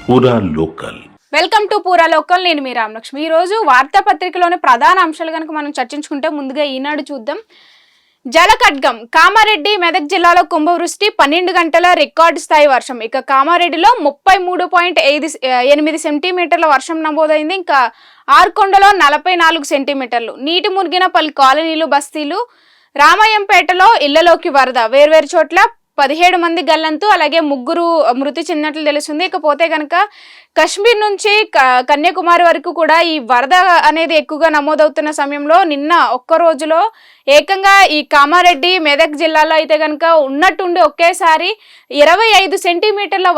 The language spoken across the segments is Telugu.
పూరా లోకల్. వెల్కమ్ టు పూరా లోకల్. నేను మీ రామలక్ష్మి. ఈరోజు వార్తాపత్రికలోని ప్రధాన అంశాలు కనుక మనం చర్చించుకుంటే ముందుగా ఈనాడు చూద్దాం. జలఖడ్గం కామారెడ్డి మెదక్ జిల్లాలో కుంభవృష్టి 12 గంటల రికార్డు స్థాయి వర్షం. ఇక కామారెడ్డిలో 33.8 సెంటీమీటర్ల వర్షం నమోదైంది. ఇంకా ఆర్కొండలో 44 సెంటీమీటర్లు. నీటి మునిగిన పలు కాలనీలు బస్తీలు. రామయ్యంపేటలో ఇళ్లలోకి వరద. వేర్వేరు చోట్ల 17 మంది గల్లంతు, అలాగే 3 మృతి చెందినట్లు తెలుస్తుంది. ఇకపోతే కనుక కశ్మీర్ నుంచి కన్యాకుమారి వరకు కూడా ఈ వరద అనేది ఎక్కువగా నమోదవుతున్న సమయంలో నిన్న ఒక్క రోజులో ఏకంగా ఈ కామారెడ్డి మెదక్ జిల్లాలో అయితే కనుక ఉన్నట్టుండి ఒకేసారి 25 సెంటీమీటర్ల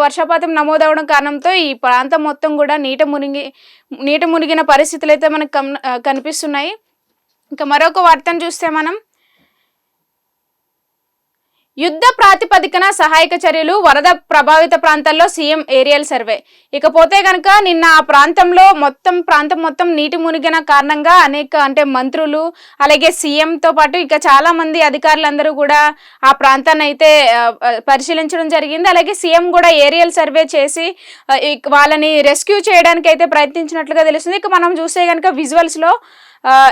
వర్షపాతం నమోదవడం కారణంతో ఈ ప్రాంతం మొత్తం కూడా నీట మునిగిన పరిస్థితులు అయితే మనకు కనిపిస్తున్నాయి. ఇంకా మరొక వార్తను చూస్తే మనం యుద్ధ ప్రాతిపదికన సహాయక చర్యలు, వరద ప్రభావిత ప్రాంతాల్లో సీఎం ఏరియల్ సర్వే. ఇకపోతే కనుక నిన్న ఆ ప్రాంతం మొత్తం నీటి మునిగిన కారణంగా అనేక మంత్రులు అలాగే సీఎంతో పాటు ఇక చాలా మంది అధికారులందరూ కూడా ఆ ప్రాంతాన్ని అయితే పరిశీలించడం జరిగింది. అలాగే సీఎం కూడా ఏరియల్ సర్వే చేసి వాళ్ళని రెస్క్యూ చేయడానికి అయితే ప్రయత్నించినట్లుగా తెలుస్తుంది. ఇక మనం చూస్తే కనుక విజువల్స్ లో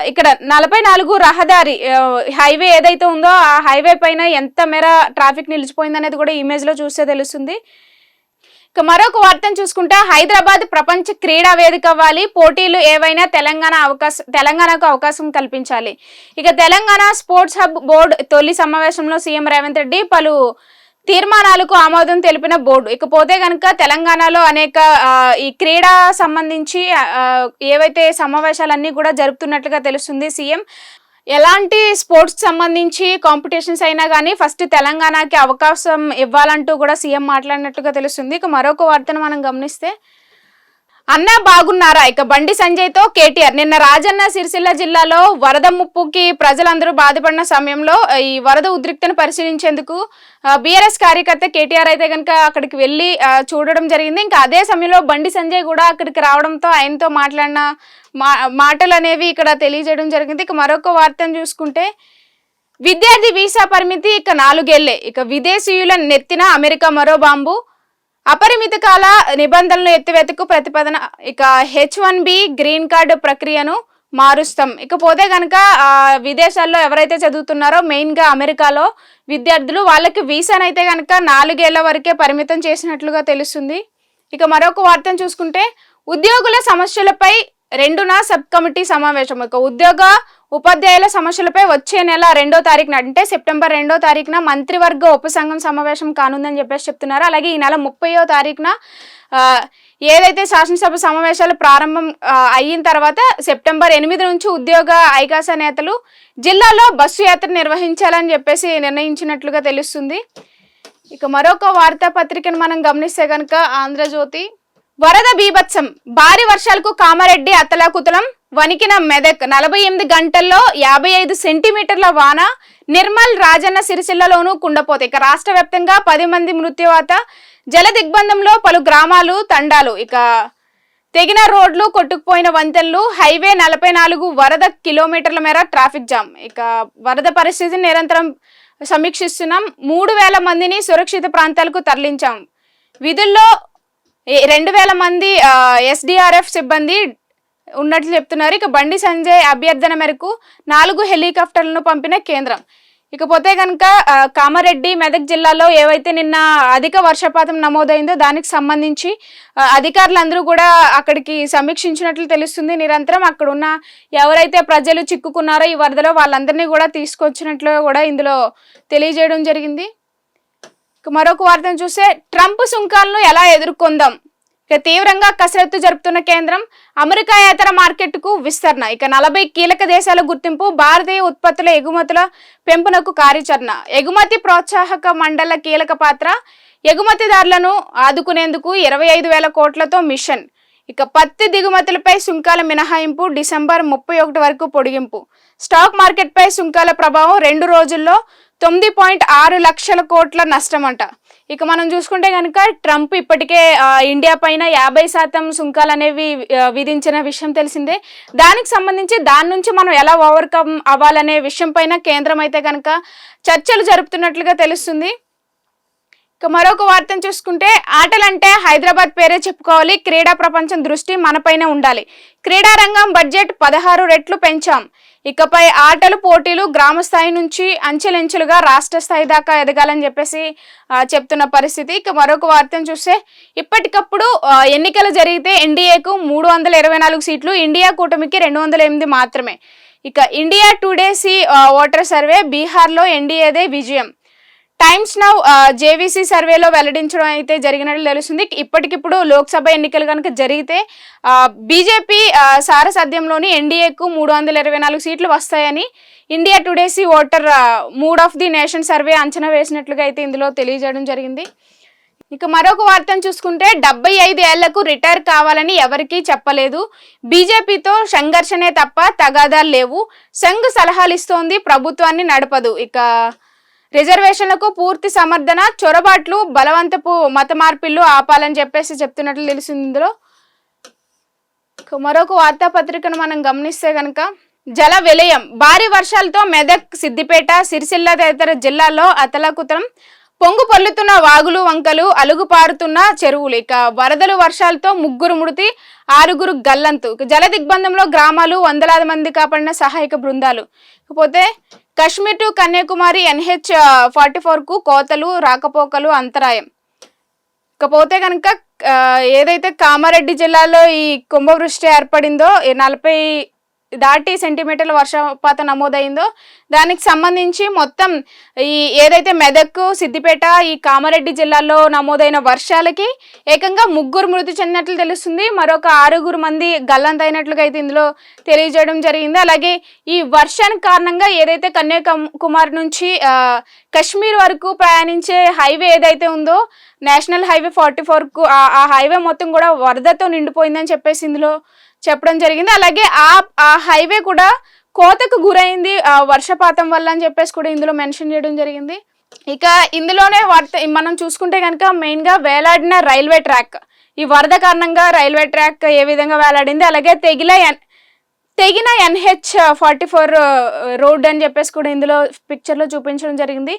ఇక్కడ 44 రహదారి హైవే ఏదైతే ఉందో ఆ హైవే పైన ఎంత మేర ట్రాఫిక్ నిలిచిపోయింది అనేది కూడా ఇమేజ్ లో చూస్తే తెలుస్తుంది. ఇక మరొక వార్తను చూసుకుంటే హైదరాబాద్ ప్రపంచ క్రీడా వేదిక అవ్వాలి, పోటీలు ఏవైనా తెలంగాణకు అవకాశం కల్పించాలి. ఇక తెలంగాణ స్పోర్ట్స్ హబ్ బోర్డు తొలి సమావేశంలో సీఎం రేవంత్ రెడ్డి పలు తీర్మానాలకు ఆమోదం తెలిపిన బోర్డు. ఇకపోతే కనుక తెలంగాణలో అనేక ఈ క్రీడా సంబంధించి ఏవైతే సమావేశాలన్నీ కూడా జరుపుతున్నట్లుగా తెలుస్తుంది. సీఎం ఎలాంటి స్పోర్ట్స్ సంబంధించి కాంపిటీషన్స్ అయినా కానీ ఫస్ట్ తెలంగాణకి అవకాశం ఇవ్వాలంటూ కూడా సీఎం మాట్లాడినట్లుగా తెలుస్తుంది. ఇక మరొక వార్తను మనం గమనిస్తే అన్నా బాగున్నారా. ఇక బండి సంజయ్ తో కేటీఆర్ నిన్న రాజన్న సిరిసిల్ల జిల్లాలో వరద ముప్పుకి ప్రజలందరూ బాధపడిన సమయంలో ఈ వరద ఉద్రిక్తను పరిశీలించేందుకు బీఆర్ఎస్ కార్యకర్త కేటీఆర్ అయితే కనుక అక్కడికి వెళ్ళి చూడడం జరిగింది. ఇంకా అదే సమయంలో బండి సంజయ్ కూడా అక్కడికి రావడంతో ఆయనతో మాట్లాడిన మాటలు అనేవి ఇక్కడ తెలియజేయడం జరిగింది. ఇక మరొక వార్తను చూసుకుంటే విద్యార్థి వీసా పరిమితి ఇక 4 ఏళ్లే. ఇక విదేశీయుల నెత్తిన అమెరికా మరో బాంబు. అపరిమిత కాల నిబంధనలు ఎత్తివేతకు ప్రతిపాదన. ఇక H1B గ్రీన్ కార్డు ప్రక్రియను మారుస్తాం. ఇకపోతే కనుక విదేశాల్లో ఎవరైతే చదువుతున్నారో మెయిన్ గా అమెరికాలో విద్యార్థులు వాళ్ళకి వీసానైతే కనుక 4 ఏళ్ల వరకే పరిమితం చేసినట్లుగా తెలుస్తుంది. ఇక మరొక వార్తను చూసుకుంటే ఉద్యోగుల సమస్యలపై 2న సబ్ కమిటీ సమావేశం. ఇక ఉపాధ్యాయుల సమస్యలపై వచ్చే నెల 2వ తారీఖున అంటే సెప్టెంబర్ 2వ తారీఖున మంత్రివర్గ ఉపసంఘం సమావేశం కానుందని చెప్పేసి చెప్తున్నారు. అలాగే ఈ నెల 30వ తారీఖున ఏదైతే శాసనసభ సమావేశాలు ప్రారంభం అయిన తర్వాత సెప్టెంబర్ 8 నుంచి ఉద్యోగ ఐకాస నేతలు జిల్లాలో బస్సు యాత్ర నిర్వహించాలని చెప్పేసి నిర్ణయించినట్లుగా తెలుస్తుంది. ఇక మరొక వార్తాపత్రికను మనం గమనిస్తే కనుక ఆంధ్రజ్యోతి. వరద బీభత్సం, భారీ వర్షాలకు కామారెడ్డి అతలాకుతలం, వణికిన మెదక్. 48 గంటల్లో 55 సెంటీమీటర్ల వాన. నిర్మల్, రాజన్న సిరిసిల్లలోనూ కుండపోతే. ఇక రాష్ట్ర వ్యాప్తంగా 10 మంది మృత్యువాత. జల దిగ్బంధంలో పలు గ్రామాలు తండాలు. ఇక తెగిన రోడ్లు, కొట్టుకుపోయిన వంతెనలు. హైవే 44 వరద కిలోమీటర్ల మేర ట్రాఫిక్ జామ్. ఇక వరద పరిస్థితిని నిరంతరం సమీక్షిస్తున్నాం. 3000 మందిని సురక్షిత ప్రాంతాలకు తరలించాం. విధుల్లో 2000 మంది SDRF సిబ్బంది ఉన్నట్లు చెప్తున్నారు. ఇక బండి సంజయ్ అభ్యర్థన మేరకు 4 హెలికాప్టర్లను పంపిన కేంద్రం. ఇకపోతే కనుక కామారెడ్డి మెదక్ జిల్లాలో ఏవైతే నిన్న అధిక వర్షపాతం నమోదైందో దానికి సంబంధించి అధికారులందరూ కూడా అక్కడికి సమీక్షించినట్లు తెలుస్తుంది. నిరంతరం అక్కడ ఉన్న ఎవరైతే ప్రజలు చిక్కుకున్నారో ఈ వరదలో వాళ్ళందరినీ కూడా తీసుకొచ్చినట్లు కూడా ఇందులో తెలియజేయడం జరిగింది. మరొక వార్తను చూస్తే ట్రంప్ సుంకాలను ఎలా ఎదుర్కొందాం. ఇక తీవ్రంగా కసరత్తు జరుపుతున్న కేంద్రం. అమెరికాయేతర మార్కెట్కు విస్తరణ. ఇక 40 కీలక దేశాల గుర్తింపు. భారతీయ ఉత్పత్తుల ఎగుమతుల పెంపునకు కార్యాచరణ. ఎగుమతి ప్రోత్సాహక మండళ్ల కీలక పాత్ర. ఎగుమతిదారులను ఆదుకునేందుకు 25,000 కోట్లతో మిషన్. ఇక పత్తి దిగుమతులపై సుంకాల మినహాయింపు డిసెంబర్ 31 వరకు పొడిగింపు. స్టాక్ మార్కెట్ పై సుంకాల ప్రభావం 2 రోజుల్లో 9.6 లక్షల కోట్ల నష్టం అంట. ఇక మనం చూసుకుంటే కనుక ట్రంప్ ఇప్పటికే ఇండియా పైన 50% సుంకాలు అనేవి విధించిన విషయం తెలిసిందే. దానికి సంబంధించి దాని నుంచి మనం ఎలా ఓవర్కమ్ అవ్వాలనే విషయం పైన కేంద్రం అయితే కనుక చర్చలు జరుపుతున్నట్లుగా తెలుస్తుంది. ఇక మరొక వార్తను చూసుకుంటే ఆటలంటే హైదరాబాద్ పేరే చెప్పుకోవాలి. క్రీడా ప్రపంచం దృష్టి మనపైనే ఉండాలి. క్రీడా రంగం బడ్జెట్ 16 రెట్లు పెంచాం. ఇకపై ఆటలు పోటీలు గ్రామ స్థాయి నుంచి అంచెలంచెలుగా రాష్ట్ర స్థాయి దాకా ఎదగాలని చెప్పేసి చెప్తున్న పరిస్థితి. ఇక మరొక వార్తను చూస్తే ఇప్పటికప్పుడు ఎన్నికలు జరిగితే ఎన్డీఏకు 324 సీట్లు, ఇండియా కూటమికి 208 మాత్రమే. ఇక ఇండియా టుడే ఓటర్ సర్వే బీహార్లో ఎన్డీఏదే విజయం. టైమ్స్ నౌ జేవీసీ సర్వేలో వెల్లడించడం అయితే జరిగినట్లు తెలుస్తుంది. ఇప్పటికిప్పుడు లోక్సభ ఎన్నికలు కనుక జరిగితే బీజేపీ సారథ్యంలోని ఎన్డీఏకు 324 సీట్లు వస్తాయని India today voter mood of the nation survey అంచనా వేసినట్లుగా అయితే ఇందులో తెలియజేయడం జరిగింది. ఇక మరొక వార్తను చూసుకుంటే 75 ఏళ్లకు రిటైర్ కావాలని ఎవరికీ చెప్పలేదు. బీజేపీతో సంఘర్షణే తప్ప తగాదాలు లేవు. సంఘ్ సలహాలు ఇస్తోంది, ప్రభుత్వాన్ని నడపదు. ఇక రిజర్వేషన్లకు పూర్తి సమర్థన, చొరబాట్లు, బలవంతపు మత మార్పిళ్లు ఆపాలని చెప్పేసి చెప్తున్నట్లు తెలిసింది ఇందులో. మరొక వార్తాపత్రికను మనం గమనిస్తే కనుక జల విలయం, భారీ వర్షాలతో మెదక్, సిద్దిపేట, సిరిసిల్ల తదితర జిల్లాల్లో అతలాకుతలం. పొంగు పొల్లుతున్న వాగులు, వంకలు, అలుగుపారుతున్న చెరువులు. ఇక వరదలు, వర్షాలతో 3 మృతి, 6 గల్లంతు. జల దిగ్బంధంలో గ్రామాలు, వందలాది మంది కాపాడిన సహాయక బృందాలు. ఇకపోతే కశ్మీర్ టు కన్యాకుమారి NH-44కు కోతలు, రాకపోకలు అంతరాయం. ఇకపోతే కనుక ఏదైతే కామారెడ్డి జిల్లాలో ఈ కుంభవృష్టి ఏర్పడిందో, 40 దాటి సెంటీమీటర్ల వర్షపాతం నమోదైందో దానికి సంబంధించి మొత్తం ఈ ఏదైతే మెదక్, సిద్దిపేట, ఈ కామారెడ్డి జిల్లాల్లో నమోదైన వర్షాలకి ఏకంగా 3 మృతి చెందినట్లు తెలుస్తుంది. మరొక 6 మంది గల్లంతైనట్లుగా అయితే ఇందులో తెలియజేయడం జరిగింది. అలాగే ఈ వర్షానికి కారణంగా ఏదైతే కన్యాకుమారి నుంచి కశ్మీర్ వరకు ప్రయాణించే హైవే ఏదైతే ఉందో నేషనల్ హైవే 44కు ఆ హైవే మొత్తం కూడా వరదతో నిండిపోయిందని చెప్పేసి ఇందులో చెప్పడం జరిగింది. అలాగే ఆ హైవే కూడా కోతకు గురైంది వర్షపాతం వల్ల అని చెప్పేసి కూడా ఇందులో మెన్షన్ చేయడం జరిగింది. ఇక ఇందులోనే మనం చూసుకుంటే కనుక మెయిన్గా వేలాడిన రైల్వే ట్రాక్, ఈ వరద కారణంగా రైల్వే ట్రాక్ ఏ విధంగా వేలాడింది, అలాగే తెగిన NH-44 రోడ్ అని చెప్పేసి కూడా ఇందులో పిక్చర్లో చూపించడం జరిగింది.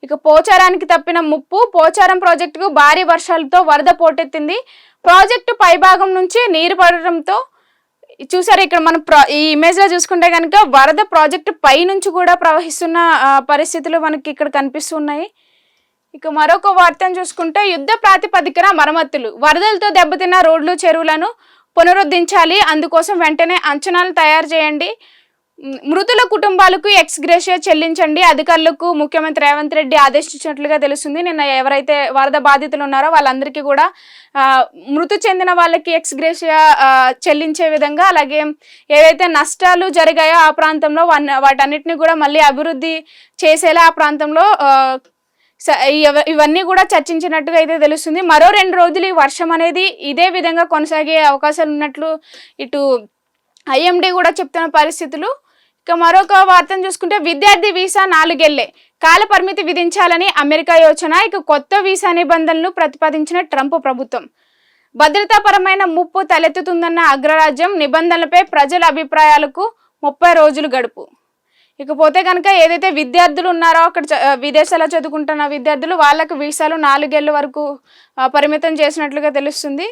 ఇక పోచారానికి తప్పిన ముప్పు, పోచారం ప్రాజెక్టుకు భారీ వర్షాలతో వరద పోటెత్తింది. ప్రాజెక్టు పైభాగం నుంచి నీరు పడడంతో చూసారు ఇక్కడ మనం ఈ ఇమేజ్ లో చూసుకుంటే కనుక వరద ప్రాజెక్టు పై నుంచి కూడా ప్రవహిస్తున్న పరిస్థితులు మనకి ఇక్కడ కనిపిస్తున్నాయి. ఇక మరొక వార్తను చూసుకుంటే యుద్ధ ప్రాతిపదికన మరమ్మతులు, వరదలతో దెబ్బతిన్న రోడ్లు, చెరువులను పునరుద్ధరించాలి. అందుకోసం వెంటనే అంచనాలు తయారు చేయండి. మృతుల కుటుంబాలకు ఎక్స్గ్రేషియా చెల్లించండి. అధికారులకు ముఖ్యమంత్రి రేవంత్ రెడ్డి ఆదేశించినట్లుగా తెలుస్తుంది. నిన్న ఎవరైతే వరద బాధితులు ఉన్నారో వాళ్ళందరికీ కూడా మృతి చెందిన వాళ్ళకి ఎక్స్గ్రేషియా చెల్లించే విధంగా, అలాగే ఏవైతే నష్టాలు జరిగాయో ఆ ప్రాంతంలో వాటన్నిటిని కూడా మళ్ళీ అభివృద్ధి చేసేలా ఆ ప్రాంతంలో ఇవన్నీ కూడా చర్చించినట్టుగా అయితే తెలుస్తుంది. మరో 2 రోజులు ఈ వర్షం అనేది ఇదే విధంగా కొనసాగే అవకాశాలు ఉన్నట్లు ఇటు IMD కూడా చెప్తున్న పరిస్థితులు. ఇక మరొక వార్తను చూసుకుంటే విద్యార్థి వీసా 4 ఏళ్లే కాల పరిమితి విధించాలని అమెరికా యోచన. ఇక కొత్త వీసా నిబంధనలు ప్రతిపాదించిన ట్రంప్ ప్రభుత్వం. భద్రతాపరమైన ముప్పు తలెత్తుతుందన్న అగ్రరాజ్యం, నిబంధనలపై ప్రజల అభిప్రాయాలకు 30 రోజులు గడుపు. ఇకపోతే కనుక ఏదైతే విద్యార్థులు ఉన్నారో అక్కడ విదేశాల్లో చదువుకుంటున్న విద్యార్థులు వాళ్ళకు వీసాలు 4 ఏళ్ల వరకు పరిమితం చేసినట్లుగా తెలుస్తుంది.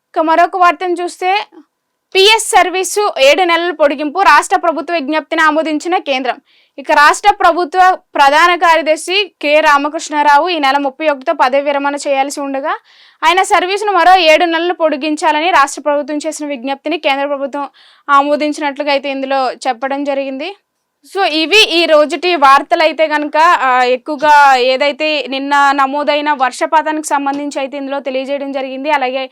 ఇక మరొక వార్తను చూస్తే PS సర్వీసు 7 నెలల పొడిగింపు, రాష్ట్ర ప్రభుత్వ విజ్ఞప్తిని ఆమోదించిన కేంద్రం. ఇక రాష్ట్ర ప్రభుత్వ ప్రధాన కార్యదర్శి K. రామకృష్ణారావు ఈ నెల 31తో పదవి విరమణ చేయాల్సి ఉండగా ఆయన సర్వీసును మరో 7 నెలలు పొడిగించాలని రాష్ట్ర ప్రభుత్వం చేసిన విజ్ఞప్తిని కేంద్ర ప్రభుత్వం ఆమోదించినట్లుగా అయితే ఇందులో చెప్పడం జరిగింది. సో ఇవి ఈ రోజుటి వార్తలు అయితే కనుక ఎక్కువగా ఏదైతే నిన్న నమోదైన వర్షపాతానికి సంబంధించి అయితే ఇందులో తెలియజేయడం జరిగింది. అలాగే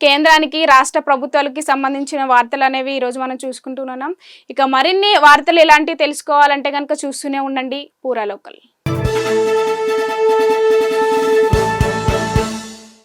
కేంద్రానికి, రాష్ట్ర ప్రభుత్వాలకి సంబంధించిన వార్తలు అనేవి ఈరోజు మనం చూసుకుంటున్నాం. ఇక మరిన్ని వార్తలు ఇలాంటివి తెలుసుకోవాలంటే కనుక చూస్తూనే ఉండండి పూరా లోకల్.